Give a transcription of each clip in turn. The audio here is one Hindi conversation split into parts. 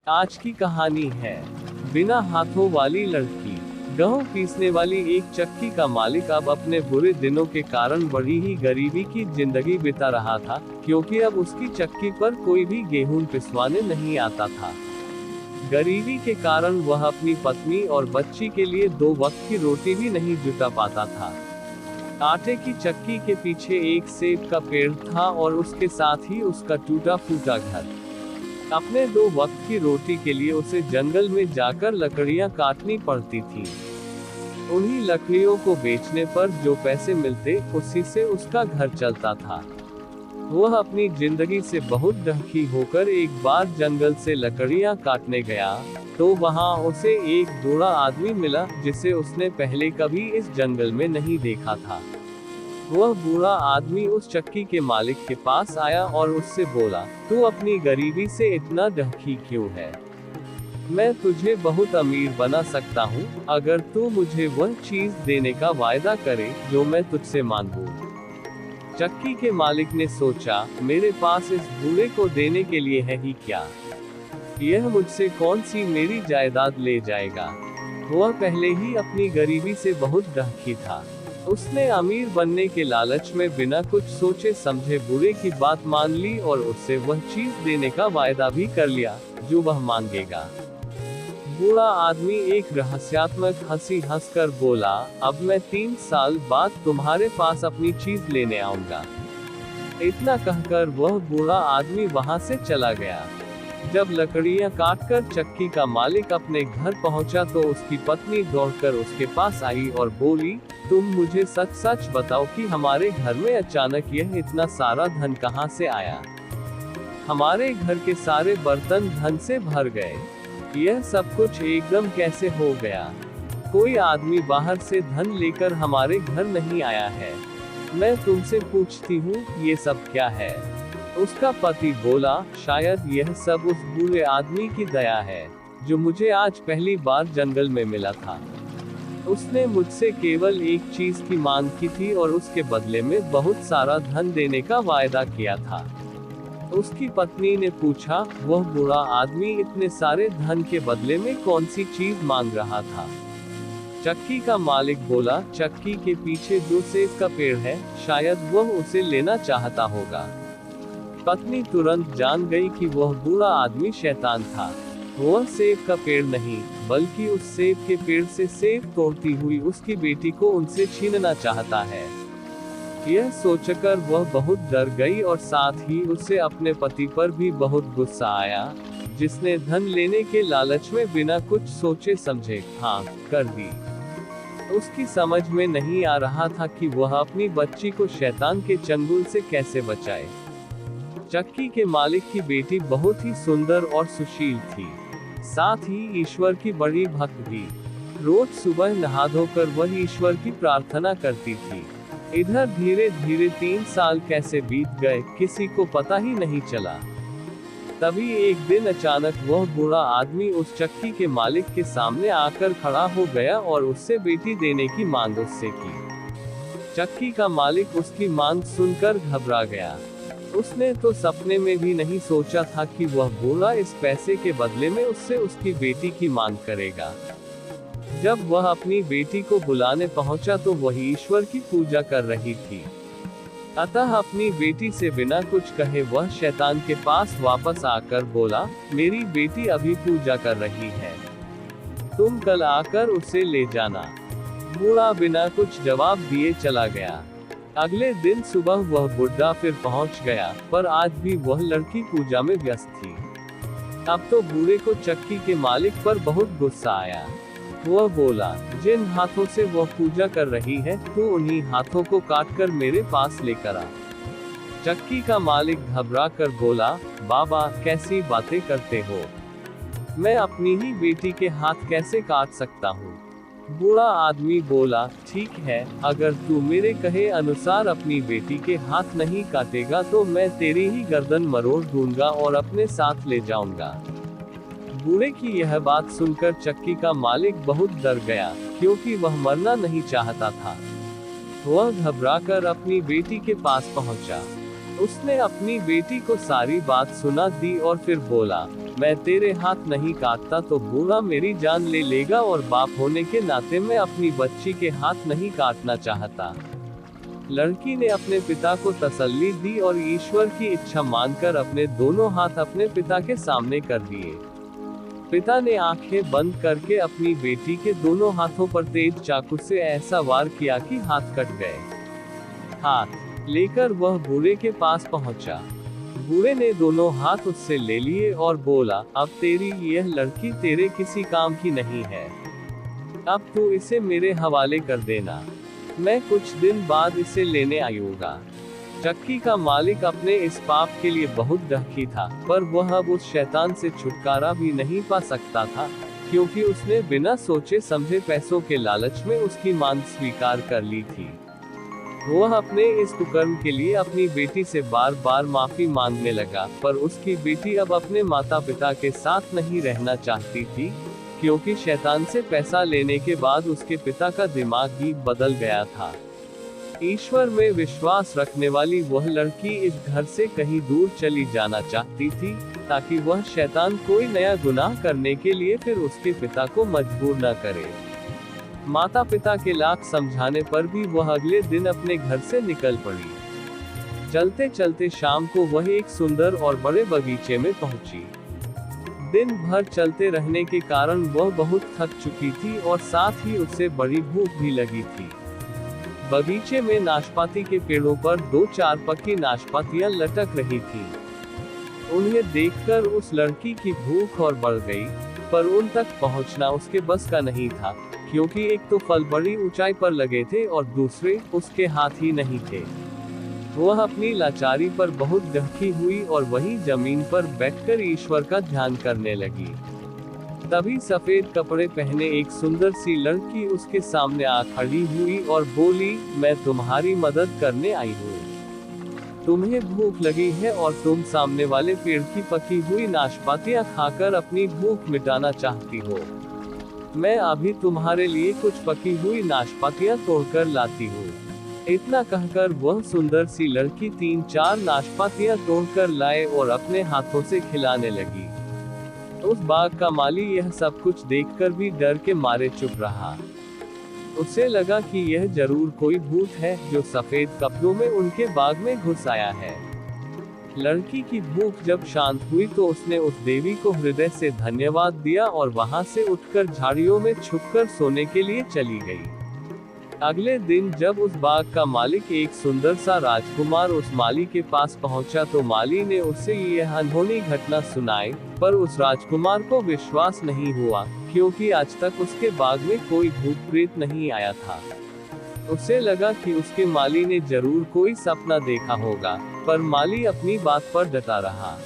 आज की कहानी है बिना हाथों वाली लड़की। गेहूं पीसने वाली एक चक्की का मालिक अब अपने बुरे दिनों के कारण बड़ी ही गरीबी की जिंदगी बिता रहा था, क्योंकि अब उसकी चक्की पर कोई भी गेहूं पिसवाने नहीं आता था। गरीबी के कारण वह अपनी पत्नी और बच्ची के लिए 2 वक्त की रोटी भी नहीं जुटा पाता था। आटे की चक्की के पीछे एक सेब का पेड़ था और उसके साथ ही उसका टूटा फूटा घर। अपने 2 वक्त की रोटी के लिए उसे जंगल में जाकर लकड़ियां काटनी पड़ती थीं। उन्हीं लकड़ियों को बेचने पर जो पैसे मिलते, उसी से उसका घर चलता था। वह अपनी जिंदगी से बहुत दुखी होकर एक बार जंगल से लकड़ियां काटने गया, तो वहां उसे एक बूढ़ा आदमी मिला जिसे उसने पहले कभी इस जंगल में नहीं देखा था। वह बूढ़ा आदमी उस चक्की के मालिक के पास आया और उससे बोला, तू अपनी गरीबी से इतना दुखी क्यों है? मैं तुझे बहुत अमीर बना सकता हूँ, अगर तू मुझे वह चीज देने का वायदा करे जो मैं तुझसे मांगूं। चक्की के मालिक ने सोचा, मेरे पास इस बूढ़े को देने के लिए है ही क्या? यह मुझसे कौन सी मेरी जायदाद ले जाएगा? वह पहले ही अपनी गरीबी से बहुत दुखी था। उसने अमीर बनने के लालच में बिना कुछ सोचे समझे बूढ़े की बात मान ली और उससे वह चीज देने का वायदा भी कर लिया जो वह मांगेगा। बूढ़ा आदमी एक रहस्यात्मक हंसी हंसकर बोला, अब मैं 3 साल बाद तुम्हारे पास अपनी चीज लेने आऊंगा। इतना कहकर वह बूढ़ा आदमी वहां से चला गया। जब लकड़ियां काटकर चक्की का मालिक अपने घर पहुंचा तो उसकी पत्नी दौड़कर उसके पास आई और बोली, तुम मुझे सच सच बताओ कि हमारे घर में अचानक यह इतना सारा धन कहां से आया? हमारे घर के सारे बर्तन धन से भर गए। यह सब कुछ एकदम कैसे हो गया? कोई आदमी बाहर से धन लेकर हमारे घर नहीं आया है। मैं तुमसे पूछती हूँ, ये सब क्या है? उसका पति बोला, शायद यह सब उस बूढ़े आदमी की दया है, जो मुझे आज पहली बार जंगल में मिला था। उसने मुझसे केवल एक चीज की मांग की थी और उसके बदले में बहुत सारा धन देने का वायदा किया था। उसकी पत्नी ने पूछा, वह बूढ़ा आदमी इतने सारे धन के बदले में कौन सी चीज मांग रहा था? चक्की का मालिक बोला, चक्की के पीछे जो सेब का पेड़ है, शायद वह उसे लेना चाहता होगा। पत्नी तुरंत जान गई कि वह बूढ़ा आदमी शैतान था। वह सेब का पेड़ नहीं, बल्कि उस सेब के पेड़ से सेब तोड़ती हुई उसकी बेटी को उनसे छीनना चाहता है। यह सोचकर वह बहुत डर गई और साथ ही उसे अपने पति पर भी बहुत गुस्सा आया, जिसने धन लेने के लालच में बिना कुछ सोचे समझे हाँ कर दी। उसकी समझ में नहीं आ रहा था कि वह अपनी बच्ची को शैतान के चंगुल से कैसे बचाए। चक्की के मालिक की बेटी बहुत ही सुंदर और सुशील थी, साथ ही ईश्वर की बड़ी भक्त भी। रोज सुबह नहा धोकर वह ईश्वर की प्रार्थना करती थी। इधर धीरे धीरे 3 साल कैसे बीत गए, किसी को पता ही नहीं चला। तभी एक दिन अचानक वह बूढ़ा आदमी उस चक्की के मालिक के सामने आकर खड़ा हो गया और उससे बेटी देने की मांग उससे की। चक्की का मालिक उसकी मांग सुनकर घबरा गया। उसने तो सपने में भी नहीं सोचा था कि वह बूढ़ा इस पैसे के बदले में उससे उसकी बेटी की मांग करेगा। जब वह अपनी बेटी को बुलाने पहुंचा तो वह ईश्वर की पूजा कर रही थी। अतः अपनी बेटी से बिना कुछ कहे वह शैतान के पास वापस आकर बोला, मेरी बेटी अभी पूजा कर रही है, तुम कल आकर उसे ले जाना। बूढ़ा बिना कुछ जवाब दिए चला गया। अगले दिन सुबह वह बुढ़ा फिर पहुंच गया, पर आज भी वह लड़की पूजा में व्यस्त थी। अब तो बूढ़े को चक्की के मालिक पर बहुत गुस्सा आया। वह बोला, जिन हाथों से वह पूजा कर रही है, तू उन्हीं हाथों को काटकर मेरे पास लेकर आ। चक्की का मालिक घबरा कर बोला, बाबा कैसी बातें करते हो? मैं अपनी ही बेटी के हाथ कैसे काट सकता हूँ? बूढ़ा आदमी बोला, ठीक है, अगर तू मेरे कहे अनुसार अपनी बेटी के हाथ नहीं काटेगा तो मैं तेरी ही गर्दन मरोड़ दूंगा और अपने साथ ले जाऊंगा। बूढ़े की यह बात सुनकर चक्की का मालिक बहुत डर गया, क्योंकि वह मरना नहीं चाहता था। वह घबराकर अपनी बेटी के पास पहुंचा। उसने अपनी बेटी को सारी बात सुना दी और फिर बोला, मैं तेरे हाथ नहीं काटता तो बूढ़ा मेरी जान ले लेगा और बाप होने के नाते मैं अपनी बच्ची के हाथ नहीं काटना चाहता। लड़की ने अपने पिता को तसल्ली दी और ईश्वर की इच्छा मानकर अपने दोनों हाथ अपने पिता के सामने कर दिए। पिता ने आंखें बंद करके अपनी बेटी के दोनों हाथों पर तेज चाकू से ऐसा वार किया कि हाथ कट गए। हाथ लेकर वह बूढ़े के पास पहुंचा। बूढ़े ने दोनों हाथ उससे ले लिए और बोला, अब तेरी यह लड़की तेरे किसी काम की नहीं है। अब तू इसे मेरे हवाले कर देना, मैं कुछ दिन बाद इसे लेने आऊंगा। चक्की का मालिक अपने इस पाप के लिए बहुत दुखी था, पर वह अब उस शैतान से छुटकारा भी नहीं पा सकता था, क्योंकि उसने बिना सोचे समझे पैसों के लालच में उसकी मांग स्वीकार कर ली थी। वह अपने इस कुकर्म के लिए अपनी बेटी से बार बार माफी मांगने लगा, पर उसकी बेटी अब अपने माता पिता के साथ नहीं रहना चाहती थी, क्योंकि शैतान से पैसा लेने के बाद उसके पिता का दिमाग भी बदल गया था। ईश्वर में विश्वास रखने वाली वह लड़की इस घर से कहीं दूर चली जाना चाहती थी, ताकि वह शैतान कोई नया गुनाह करने के लिए फिर उसके पिता को मजबूर न करे। माता पिता के लाख समझाने पर भी वह अगले दिन अपने घर से निकल पड़ी। चलते चलते शाम को वह एक सुंदर और बड़े बगीचे में पहुंची। दिन भर चलते रहने के कारण वह बहुत थक चुकी थी और साथ ही उसे बड़ी भूख भी लगी थी। बगीचे में नाशपाती के पेड़ों पर 2-4 पकी नाशपातियां लटक रही थीं। उन्हें देखकर उस लड़की की भूख और बढ़ गई, पर उन तक पहुंचना उसके बस का नहीं था, क्योंकि एक तो फल बड़ी ऊंचाई पर लगे थे और दूसरे उसके हाथ ही नहीं थे। वह अपनी लाचारी पर बहुत दुखी हुई और वहीं जमीन पर बैठकर ईश्वर का ध्यान करने लगी। तभी सफेद कपड़े पहने एक सुंदर सी लड़की उसके सामने आ खड़ी हुई और बोली, मैं तुम्हारी मदद करने आई हूँ। तुम्हें भूख लगी है और तुम सामने वाले पेड़ की पकी हुई नाशपातियां खाकर अपनी भूख मिटाना चाहती हो। मैं अभी तुम्हारे लिए कुछ पकी हुई नाशपातियां तोड़कर लाती हूँ। इतना कहकर वह सुंदर सी लड़की 3-4 नाशपातियां तोड़कर लाए और अपने हाथों से खिलाने लगी। उस बाग का माली यह सब कुछ देखकर भी डर के मारे चुप रहा। उसे लगा कि यह जरूर कोई भूत है जो सफेद कपड़ों में उनके बाग में घुस आया है। लड़की की भूख जब शांत हुई तो उसने उस देवी को हृदय से धन्यवाद दिया और वहां से उठकर झाड़ियों में छुपकर सोने के लिए चली गई। अगले दिन जब उस बाग का मालिक एक सुंदर सा राजकुमार उस माली के पास पहुंचा तो माली ने उसे यह अनहोनी घटना सुनाई, पर उस राजकुमार को विश्वास नहीं हुआ, क्योंकि आज तक उसके बाग में कोई भूत प्रेत नहीं आया था। उसे लगा कि उसके माली ने जरूर कोई सपना देखा होगा, पर माली अपनी बात पर डटा रहा।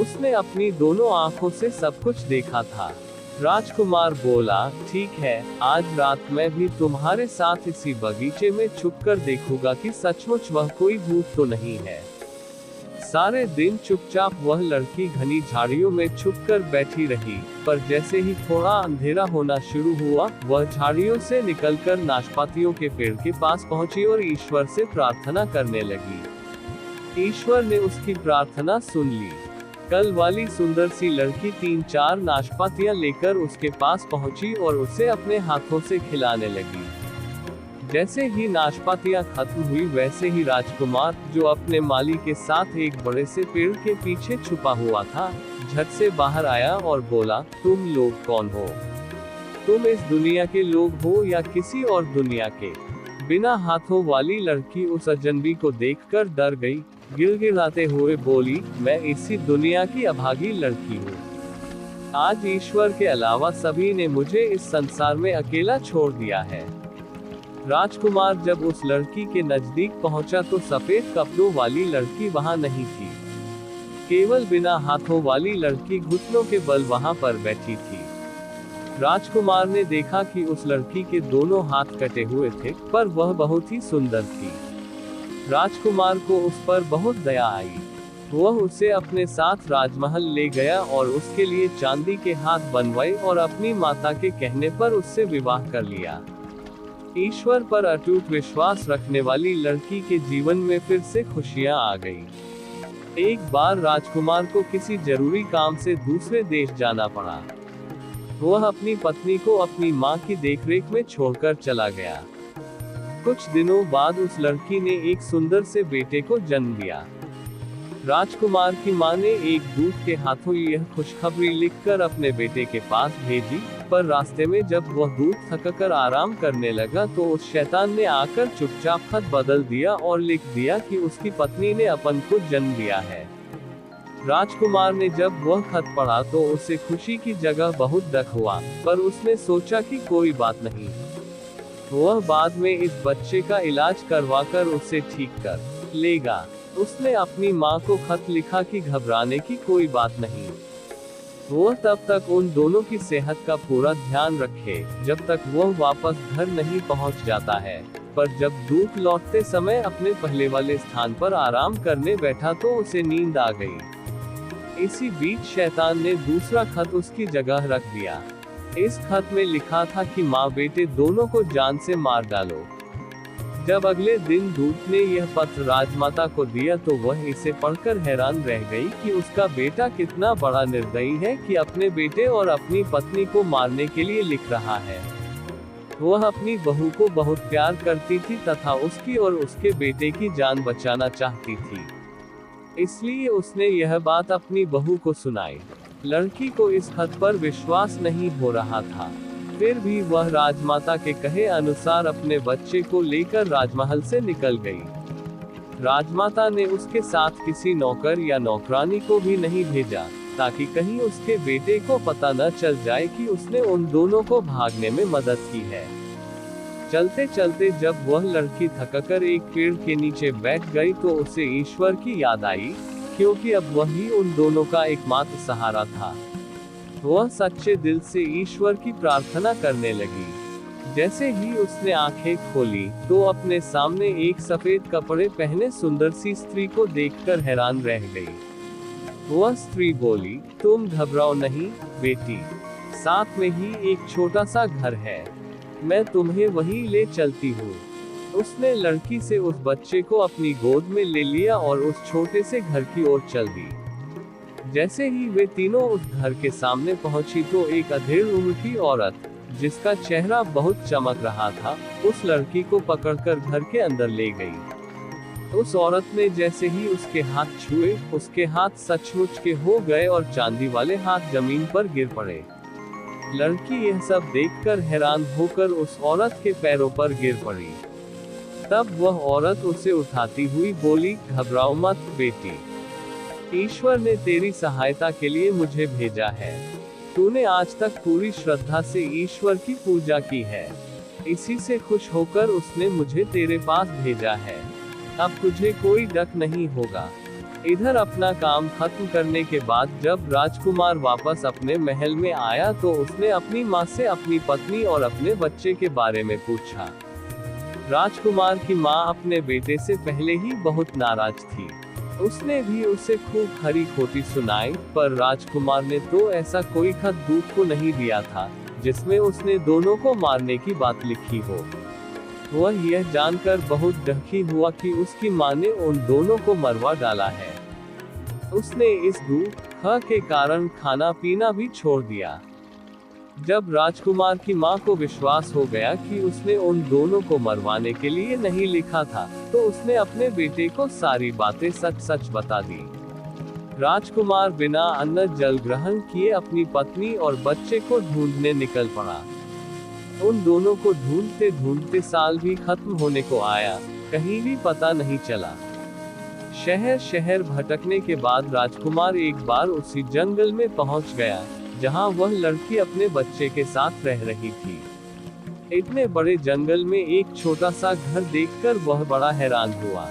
उसने अपनी दोनों आंखों से सब कुछ देखा था। राजकुमार बोला, ठीक है, आज रात मैं भी तुम्हारे साथ इसी बगीचे में छुपकर देखूंगा कि सचमुच वह कोई भूत तो नहीं है। सारे दिन चुपचाप वह लड़की घनी झाड़ियों में छुपकर बैठी रही, पर जैसे ही थोड़ा अंधेरा होना शुरू हुआ, वह झाड़ियों से निकलकर नाशपातियों के पेड़ के पास पहुंची और ईश्वर से प्रार्थना करने लगी। ईश्वर ने उसकी प्रार्थना सुन ली। कल वाली सुंदर सी लड़की 3-4 नाशपातियां लेकर उसके पास पहुंची और उसे अपने हाथों से खिलाने लगी। जैसे ही नाशपातियां खत्म हुई वैसे ही राजकुमार, जो अपने माली के साथ एक बड़े से पेड़ के पीछे छुपा हुआ था, झट से बाहर आया और बोला, तुम लोग कौन हो? तुम इस दुनिया के लोग हो या किसी और दुनिया के? बिना हाथों वाली लड़की उस अजनबी को देखकर डर गई। गिड़गिड़ाते हुए बोली, मैं इसी दुनिया की अभागी लड़की हूँ। आज ईश्वर के अलावा सभी ने मुझे इस संसार में अकेला छोड़ दिया है। राजकुमार जब उस लड़की के नजदीक पहुंचा तो सफेद कपड़ों वाली लड़की वहां नहीं थी। केवल बिना हाथों वाली लड़की घुटनों के बल वहां पर बैठी थी। राजकुमार ने देखा कि उस लड़की के दोनों हाथ कटे हुए थे, पर वह बहुत ही सुंदर थी। राजकुमार को उस पर बहुत दया आई। वह उसे अपने साथ राजमहल ले गया और उसके लिए चांदी के हाथ बनवाए और अपनी माता के कहने पर उससे विवाह कर लिया। ईश्वर पर अटूट विश्वास रखने वाली लड़की के जीवन में फिर से खुशियां आ गई। एक बार राजकुमार को किसी जरूरी काम से दूसरे देश जाना पड़ा। वह अपनी पत्नी को अपनी मां की देखरेख में छोड़कर चला गया। कुछ दिनों बाद उस लड़की ने एक सुंदर से बेटे को जन्म दिया। राजकुमार की मां ने एक दूत के हाथों यह खुशखबरी लिखकर अपने बेटे के पास भेजी, पर रास्ते में जब वह दूत थककर आराम करने लगा तो उस शैतान ने आकर चुपचाप खत बदल दिया और लिख दिया कि उसकी पत्नी ने अपन को जन्म दिया है। राजकुमार ने जब वह खत पढ़ा तो उसे खुशी की जगह बहुत दुख हुआ, पर उसने सोचा कि कोई बात नहीं, वह बाद में इस बच्चे का इलाज करवाकर उसे ठीक कर लेगा। उसने अपनी मां को खत लिखा कि घबराने की कोई बात नहीं, वह तब तक उन दोनों की सेहत का पूरा ध्यान रखे जब तक वह वापस घर नहीं पहुंच जाता है। पर जब दूत लौटते समय अपने पहले वाले स्थान पर आराम करने बैठा तो उसे नींद आ गई। इसी बीच शैतान ने दूसरा खत उसकी जगह रख दिया। इस खत में लिखा था कि माँ बेटे दोनों को जान से मार डालो। जब अगले दिन दूत ने यह पत्र राजमाता को दिया तो वह इसे पढ़कर हैरान रह गई कि उसका बेटा कितना बड़ा निर्दयी है कि अपने बेटे और अपनी पत्नी को मारने के लिए लिख रहा है। वह अपनी बहू को बहुत प्यार करती थी तथा उसकी और उसके बेटे की जान बचाना चाहती थी, इसलिए उसने यह बात अपनी बहू को सुनाई। लड़की को इस खत पर विश्वास नहीं हो रहा था, फिर भी वह राजमाता के कहे अनुसार अपने बच्चे को लेकर राजमहल से निकल गई। राजमाता ने उसके साथ किसी नौकर या नौकरानी को भी नहीं भेजा, ताकि कहीं उसके बेटे को पता न चल जाए कि उसने उन दोनों को भागने में मदद की है। चलते चलते जब वह लड़की थककर एक पेड़ के नीचे बैठ गई तो उसे ईश्वर की याद आई, क्योंकि अब वही उन दोनों का एकमात्र सहारा था। वह सच्चे दिल से ईश्वर की प्रार्थना करने लगी। जैसे ही उसने आंखें खोली तो अपने सामने एक सफेद कपड़े पहने सुंदर सी स्त्री को देखकर हैरान रह गई। वह स्त्री बोली, तुम घबराओ नहीं बेटी, साथ में ही एक छोटा सा घर है, मैं तुम्हें वहीं ले चलती हूँ। उसने लड़की से उस बच्चे को अपनी गोद में ले लिया और उस छोटे से घर की ओर चल दी। जैसे ही वे तीनों उस घर के सामने पहुंची तो एक अधेड़ उम्र की औरत, जिसका चेहरा बहुत चमक रहा था, उस लड़की को पकड़कर घर के अंदर ले गई। उस औरत ने जैसे ही उसके हाथ छुए, उसके हाथ सचमुच के हो गए और चांदी वाले हाथ जमीन पर गिर पड़े। लड़की यह सब देखकर हैरान होकर उस औरत के पैरों पर गिर पड़ी। तब वह औरत उसे उठाती हुई बोली, घबराओ मत बेटी, ईश्वर ने तेरी सहायता के लिए मुझे भेजा है। तूने आज तक पूरी श्रद्धा से ईश्वर की पूजा की है, इसी से खुश होकर उसने मुझे तेरे पास भेजा है। अब तुझे कोई डर नहीं होगा। इधर अपना काम खत्म करने के बाद जब राजकुमार वापस अपने महल में आया तो उसने अपनी माँ से अपनी पत्नी और अपने बच्चे के बारे में पूछा। राजकुमार की माँ अपने बेटे से पहले ही बहुत नाराज थी। उसने भी उसे खूब खरी खोटी सुनाई, पर राजकुमार ने तो ऐसा कोई खत दूत को नहीं दिया था जिसमें उसने दोनों को मारने की बात लिखी हो। वह यह जानकर बहुत दुखी हुआ कि उसकी मां ने उन दोनों को मरवा डाला है। उसने इस दुख के कारण खाना पीना भी छोड़ दिया। जब राजकुमार की मां को विश्वास हो गया कि उसने उन दोनों को मरवाने के लिए नहीं लिखा था, तो उसने अपने बेटे को सारी बातें सच सच बता दी। राजकुमार बिना अन्न जल ग्रहण किए अपनी पत्नी और बच्चे को ढूंढने निकल पड़ा। उन दोनों को ढूंढते ढूंढते साल भी खत्म होने को आया, कहीं भी पता नहीं चला। शहर शहर भटकने के बाद राजकुमार एक बार उसी जंगल में पहुंच गया जहां वह लड़की अपने बच्चे के साथ रह रही थी। इतने बड़े जंगल में एक छोटा सा घर देखकर वह बड़ा हैरान हुआ।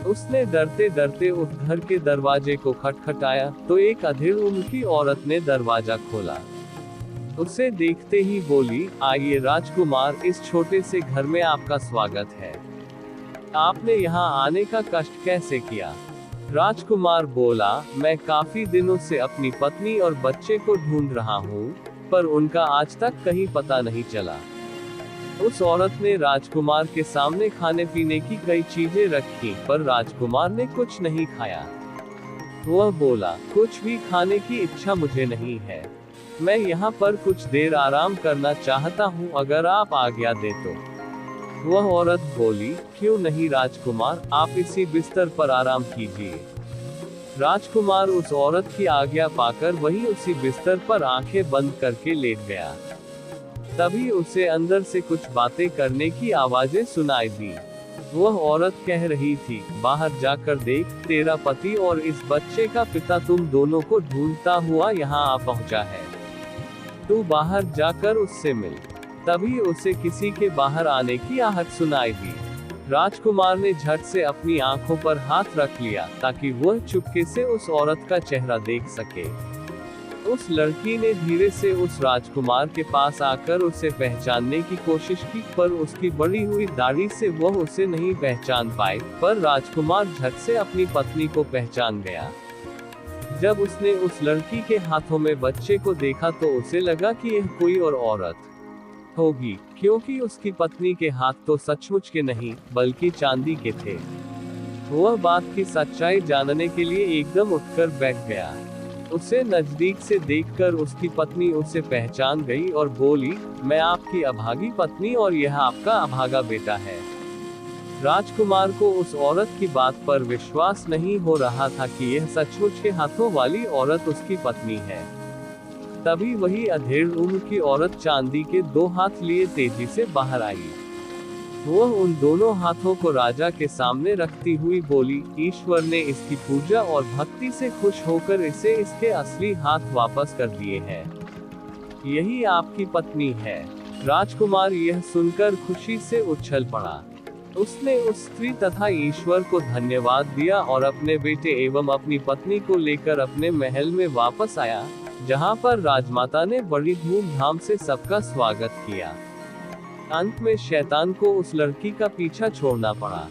उसने डरते डरते उस घर के दरवाजे को खटखटाया तो एक अधेड़ उम्र की औरत ने दरवाजा खोला। उसे देखते ही बोली, आइए राजकुमार, इस छोटे से घर में आपका स्वागत है। आपने यहाँ आने का कष्ट कैसे किया? राजकुमार बोला, मैं काफी दिनों से अपनी पत्नी और बच्चे को ढूंढ रहा हूँ, पर उनका आज तक कहीं पता नहीं चला। उस औरत ने राजकुमार के सामने खाने पीने की कई चीजें रखी, पर राजकुमार ने कुछ नहीं खाया। वह बोला, कुछ भी खाने की इच्छा मुझे नहीं है। मैं यहाँ पर कुछ देर आराम करना चाहता हूँ, अगर आप आज्ञा दे तो। वह औरत बोली, क्यों नहीं राजकुमार, आप इसी बिस्तर पर आराम कीजिए। राजकुमार उस औरत की आज्ञा पाकर वही उसी बिस्तर पर आंखें बंद करके लेट गया। तभी उसे अंदर से कुछ बातें करने की आवाजें सुनाई दी। वह औरत कह रही थी, बाहर जाकर देख, तेरा पति और इस बच्चे का पिता तुम दोनों को ढूंढता हुआ यहाँ आ पहुँचा है। तू बाहर जाकर उससे मिल। तभी उसे किसी के बाहर आने की आहट सुनाई दी। राजकुमार ने झट से अपनी आंखों पर हाथ रख लिया ताकि वह चुपके से उस औरत का चेहरा देख सके। उस लड़की ने धीरे से उस राजकुमार के पास आकर उसे पहचानने की कोशिश की, पर उसकी बढ़ी हुई दाढ़ी से वह उसे नहीं पहचान पाई, पर राजकुमार झट से अपनी पत्नी को पहचान गया। जब उसने उस लड़की के हाथों में बच्चे को देखा तो उसे लगा कि यह कोई और औरत होगी, क्योंकि उसकी पत्नी के हाथ तो सचमुच के नहीं बल्कि चांदी के थे। वह बात की सच्चाई जानने के लिए एकदम उठकर बैठ गया। उसे नजदीक से देखकर उसकी पत्नी उसे पहचान गई और बोली, मैं आपकी अभागी पत्नी और यह आपका अभागा बेटा है। राजकुमार को उस औरत की बात पर विश्वास नहीं हो रहा था कि यह सचमुच के हाथों वाली औरत उसकी पत्नी है। तभी वही अधेड़ उम्र की औरत चांदी के 2 हाथ लिए तेजी से बाहर आई। वह उन दोनों हाथों को राजा के सामने रखती हुई बोली, ईश्वर ने इसकी पूजा और भक्ति से खुश होकर इसे इसके असली हाथ वापस कर दिए हैं। यही आपकी पत्नी है। राजकुमार यह सुनकर खुशी से उछल पड़ा। उसने उस स्त्री तथा ईश्वर को धन्यवाद दिया और अपने बेटे एवं अपनी पत्नी को लेकर अपने महल में वापस आया, जहां पर राजमाता ने बड़ी धूमधाम से सबका स्वागत किया। अंत में शैतान को उस लड़की का पीछा छोड़ना पड़ा।